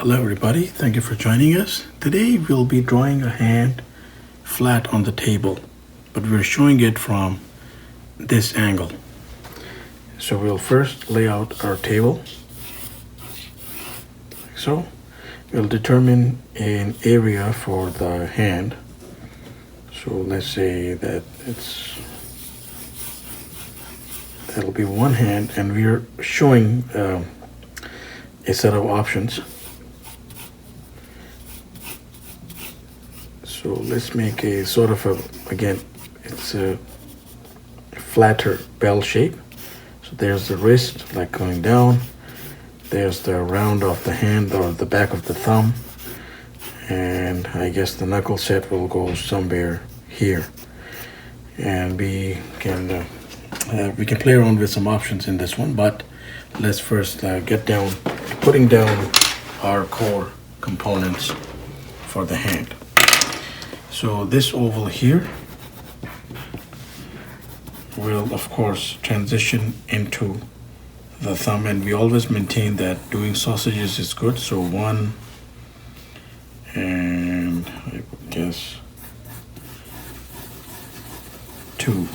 Hello everybody, thank you for joining us. Today we'll be drawing a hand flat on the table, but we're showing it from this angle. So we'll first lay out our table. Like so. We'll determine an area for the hand. So let's say that that'll be one hand, and we're showing a set of options. So let's make a sort of it's a flatter bell shape. So there's the wrist, like going down. There's the round of the hand or the back of the thumb. And I guess the knuckle set will go somewhere here. And we can play around with some options in this one, but let's first get down, putting down our core components for the hand. So this oval here will of course transition into the thumb, and we always maintain that doing sausages is good. So one, and I would guess two.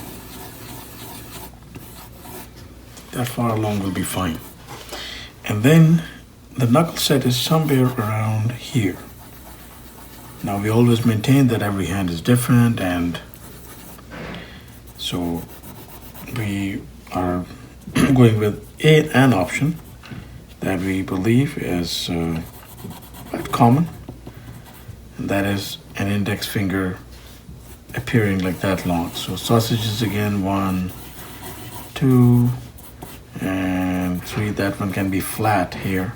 That far along will be fine. And then the knuckle set is somewhere around here. Now we always maintain that every hand is different, and so we are going with an option that we believe is quite common, and that is an index finger appearing like that long. So sausages again, 1, 2, and 3. That one can be flat here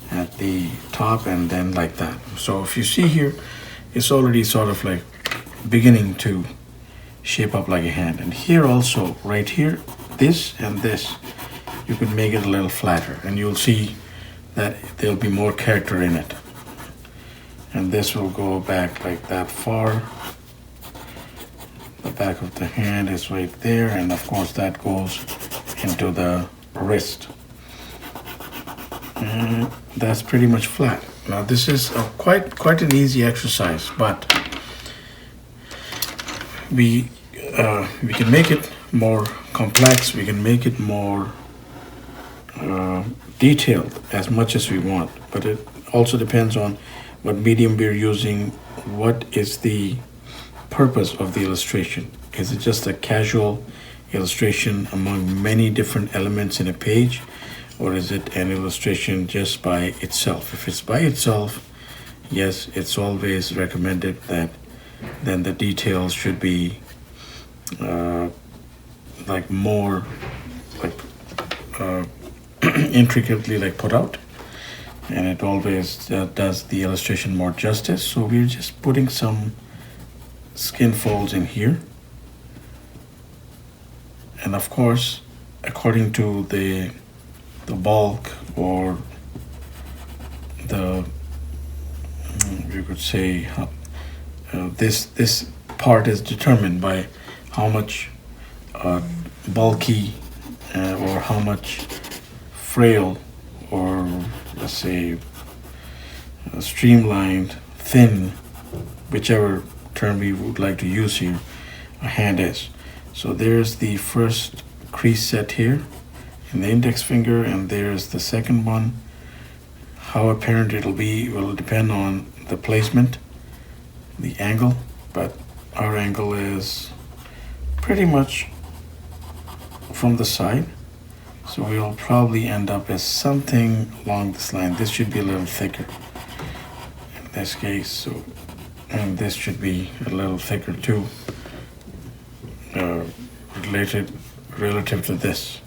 at the top, and then like that. So if you see here, it's already sort of like beginning to shape up like a hand. And here also, right here, this and this, you could make it a little flatter, and you'll see that there'll be more character in it. And this will go back like that far. The back of the hand is right there, and of course that goes into the wrist. And that's pretty much flat. Now this is quite an easy exercise, but we can make it more complex. We can make it more detailed as much as we want, but it also depends on what medium we're using. What is the purpose of the illustration? Is it just a casual illustration among many different elements in a page, or is it an illustration just by itself? If it's by itself, yes, it's always recommended that then the details should be like more intricately like put out, and it always does the illustration more justice. So we're just putting some skin folds in here, and of course according to the bulk, or the, you could say, this part is determined by how much bulky or how much frail, or let's say streamlined, thin, whichever term we would like to use here, a hand is. So there's the first crease set here in the index finger, and there's the second one. How apparent it'll be will depend on the placement, the angle, but our angle is pretty much from the side, so we'll probably end up as something along this line. This should be a little thicker in this case, so, and this should be a little thicker too, relative to this.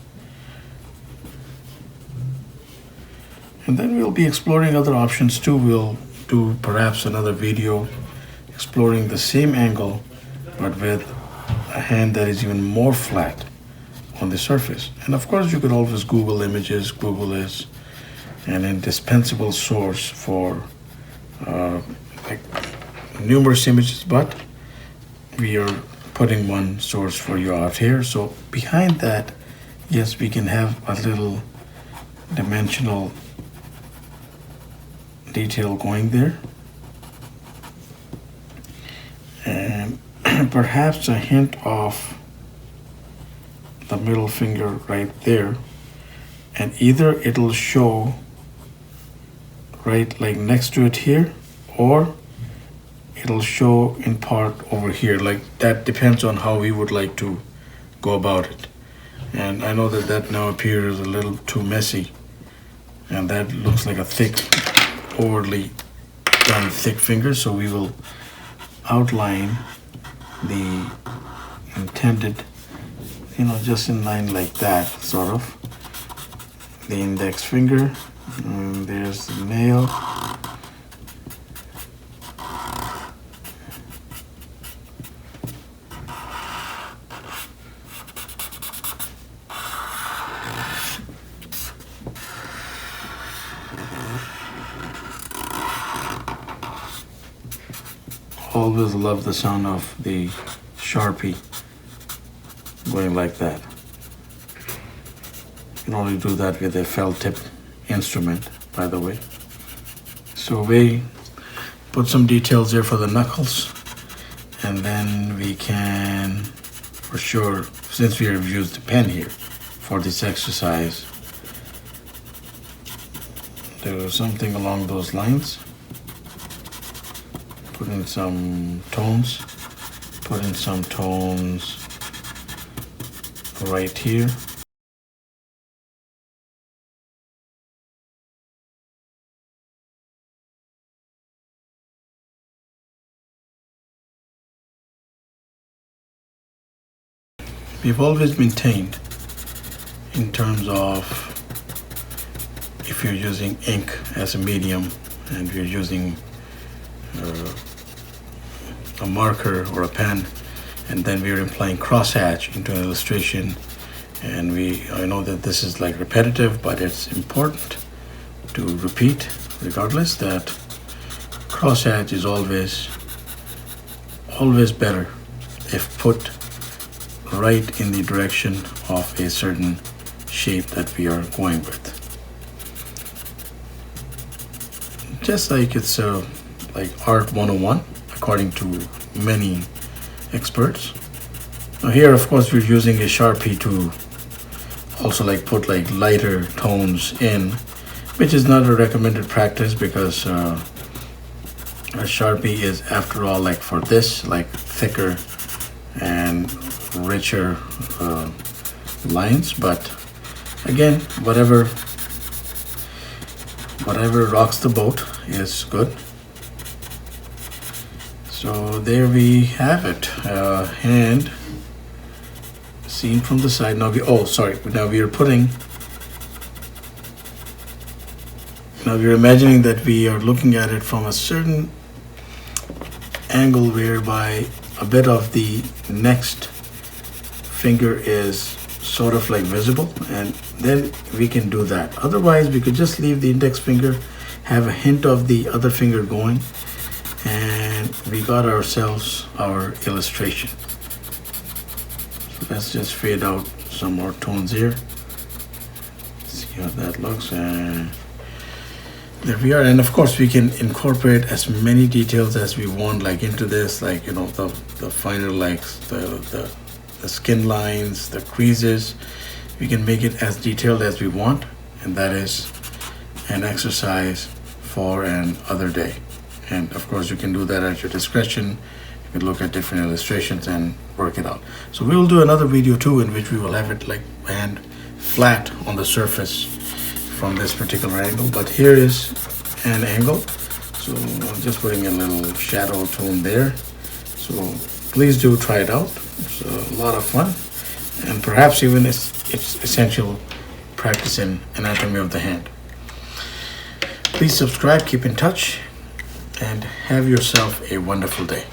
And then we'll be exploring other options too. We'll do perhaps another video exploring the same angle, but with a hand that is even more flat on the surface. And of course you could always Google images. Google is an indispensable source for like numerous images, but we are putting one source for you out here. So behind that, yes, we can have a little dimensional detail going there, and perhaps a hint of the middle finger right there, and either it'll show right like next to it here, or it'll show in part over here. Like that depends on how we would like to go about it. And I know that that now appears a little too messy, and that looks like a thick, overly done thick finger. So we will outline the intended, just in line like that, sort of. The index finger, and there's the nail. Always love the sound of the Sharpie going like that. You can only do that with a felt tip instrument, by the way. So we put some details there for the knuckles, and then we can, for sure, since we have used a pen here for this exercise, do something along those lines. Put in some tones, right here. We've always maintained, in terms of if you're using ink as a medium and you're using a marker or a pen, and then we're applying crosshatch into an illustration, and I know that this is like repetitive, but it's important to repeat regardless, that crosshatch is always better if put right in the direction of a certain shape that we are going with. Just like it's like Art 101, according to many experts. Now here, of course, we're using a Sharpie to also put lighter tones in, which is not a recommended practice, because a Sharpie is, after all, for this, thicker and richer lines. But again, whatever rocks the boat is good. So there we have it, hand seen from the side. Now we're imagining that we are looking at it from a certain angle whereby a bit of the next finger is sort of visible, and then we can do that. Otherwise, we could just leave the index finger, have a hint of the other finger going, and we got ourselves our illustration. So let's just fade out some more tones here. See how that looks, and there we are. And of course, we can incorporate as many details as we want, into this, the finer, the skin lines, the creases. We can make it as detailed as we want, and that is an exercise for another day. And of course, you can do that at your discretion. You can look at different illustrations and work it out. So we will do another video too, in which we will have it hand flat on the surface from this particular angle. But here is an angle, so I'm just putting a little shadow tone there. So please do try it out. It's a lot of fun, and perhaps even it's essential practice in anatomy of the hand. Please subscribe, keep in touch, and have yourself a wonderful day.